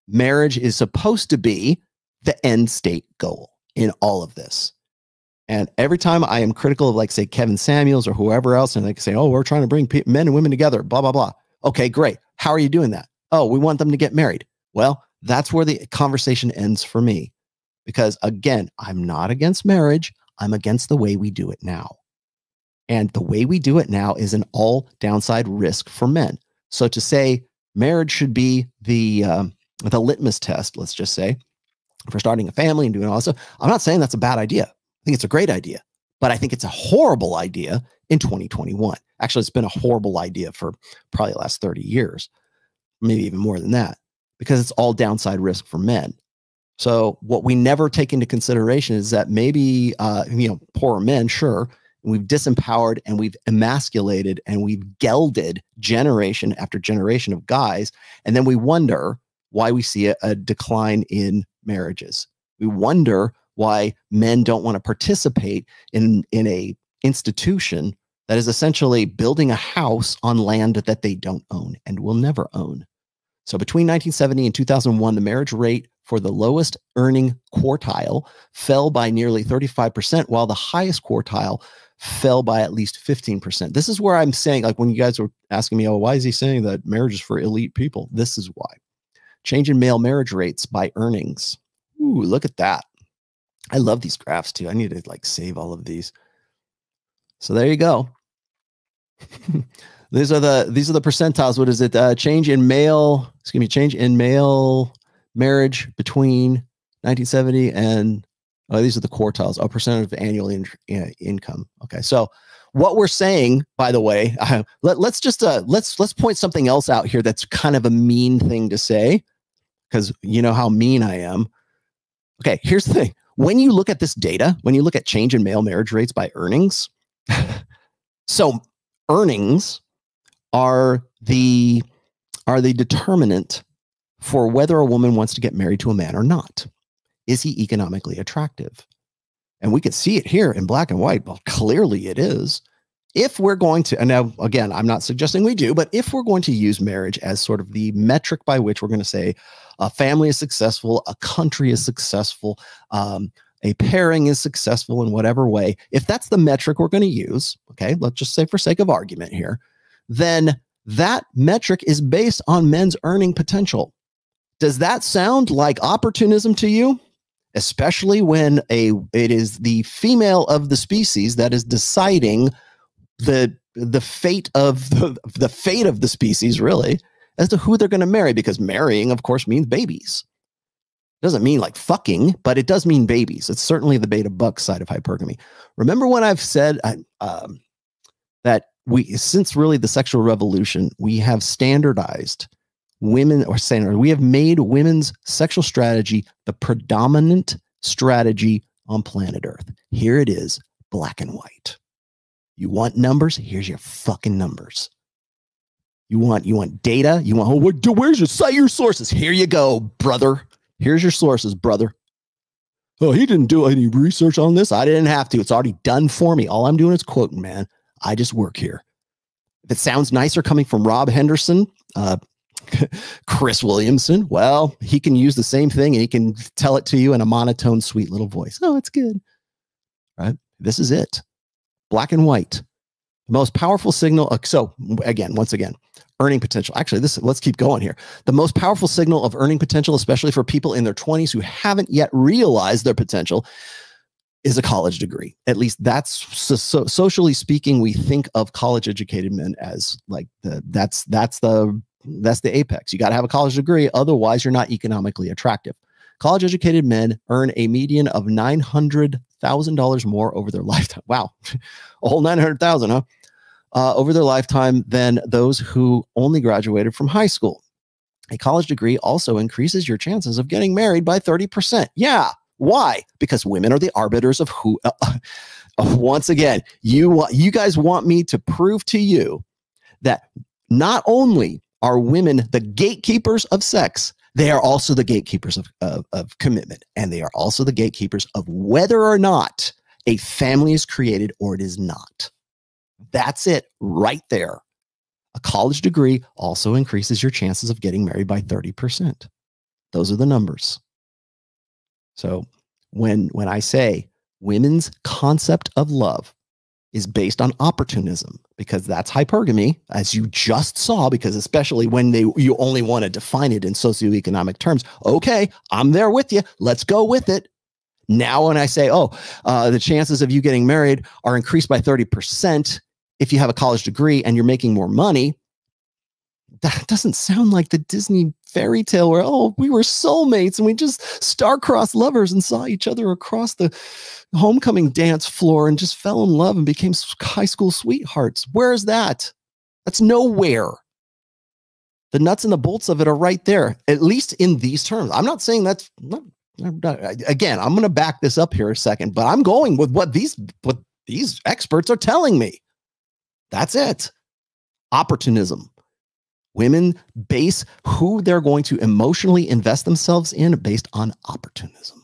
Marriage is supposed to be the end state goal in all of this. And every time I am critical of, like, say, Kevin Samuels or whoever else, and they say, oh, we're trying to bring men and women together, blah, blah, blah. Okay, great. How are you doing that? Oh, we want them to get married. Well, that's where the conversation ends for me. Because again, I'm not against marriage. I'm against the way we do it now. And the way we do it now is an all downside risk for men. So to say marriage should be the litmus test, let's just say, for starting a family and doing all this stuff, I'm not saying that's a bad idea. I think it's a great idea, but I think it's a horrible idea in 2021. Actually, it's been a horrible idea for probably the last 30 years, maybe even more than that, because it's all downside risk for men. So what we never take into consideration is that maybe, poorer men, sure, we've disempowered and we've emasculated and we've gelded generation after generation of guys. And then we wonder why we see a decline in marriages. We wonder why men don't want to participate in a institution that is essentially building a house on land that they don't own and will never own. So between 1970 and 2001, the marriage rate for the lowest earning quartile fell by nearly 35%, while the highest quartile fell by at least 15%. This is where I'm saying, like, when you guys were asking me, oh, why is he saying that marriage is for elite people? This is why. Change in male marriage rates by earnings. Ooh, look at that. I love these graphs too. I need to, like, save all of these. So there you go. These are the percentiles. What is it? Change in male marriage between 1970 and these are the quartiles. A percent of annual income. Okay, so what we're saying, by the way, let's point something else out here that's kind of a mean thing to say, because you know how mean I am. Okay, here's the thing. When you look at this data, when you look at change in male marriage rates by earnings, so earnings are the determinant for whether a woman wants to get married to a man or not. Is he economically attractive? And we can see it here in black and white. Well, clearly it is. If we're going to, and now again, I'm not suggesting we do, but if we're going to use marriage as sort of the metric by which we're going to say a family is successful, a country is successful, a pairing is successful in whatever way, if that's the metric we're going to use, okay, let's just say for sake of argument here, then that metric is based on men's earning potential. Does that sound like opportunism to you? Especially when it is the female of the species that is deciding the fate of the species, really, as to who they're going to marry, because marrying, of course, means babies. Doesn't mean like fucking, but it does mean babies. It's certainly the beta buck side of hypergamy. Remember when I've said that since really the sexual revolution, we have standardized we have made women's sexual strategy the predominant strategy on planet Earth. Here it is, black and white. You want numbers? Here's your fucking numbers. You want data? You want, where's your sources? Here you go, brother. Here's your sources, brother. Oh, he didn't do any research on this. I didn't have to. It's already done for me. All I'm doing is quoting, man. I just work here. If it sounds nicer coming from Rob Henderson, Chris Williamson, well, he can use the same thing and he can tell it to you in a monotone, sweet little voice. Oh, it's good. Right? This is it. Black and white. The most powerful signal. So again, once again, earning potential. Actually, let's keep going here. The most powerful signal of earning potential, especially for people in their 20s who haven't yet realized their potential, is a college degree. At least that's socially speaking, we think of college educated men as like that's the apex. You got to have a college degree. Otherwise, you're not economically attractive. College educated men earn a median of $900,000 more over their lifetime. Wow. A whole 900,000, huh? Over their lifetime than those who only graduated from high school. A college degree also increases your chances of getting married by 30%. Yeah. Why? Because women are the arbiters of who. Once again, you guys want me to prove to you that not only are women the gatekeepers of sex, they are also the gatekeepers of commitment. And they are also the gatekeepers of whether or not a family is created or it is not. That's it right there. A college degree also increases your chances of getting married by 30%. Those are the numbers. So when I say women's concept of love is based on opportunism, because that's hypergamy, as you just saw, because especially when you only want to define it in socioeconomic terms. Okay, I'm there with you. Let's go with it. Now, when I say, the chances of you getting married are increased by 30% if you have a college degree and you're making more money, that doesn't sound like the Disney fairy tale where, we were soulmates and we just star-crossed lovers and saw each other across the homecoming dance floor and just fell in love and became high school sweethearts. Where is that? That's nowhere. The nuts and the bolts of it are right there, at least in these terms. I'm not saying that's not, again, I'm going to back this up here a second, but I'm going with what these experts are telling me. That's it. Opportunism. Women base who they're going to emotionally invest themselves in based on opportunism.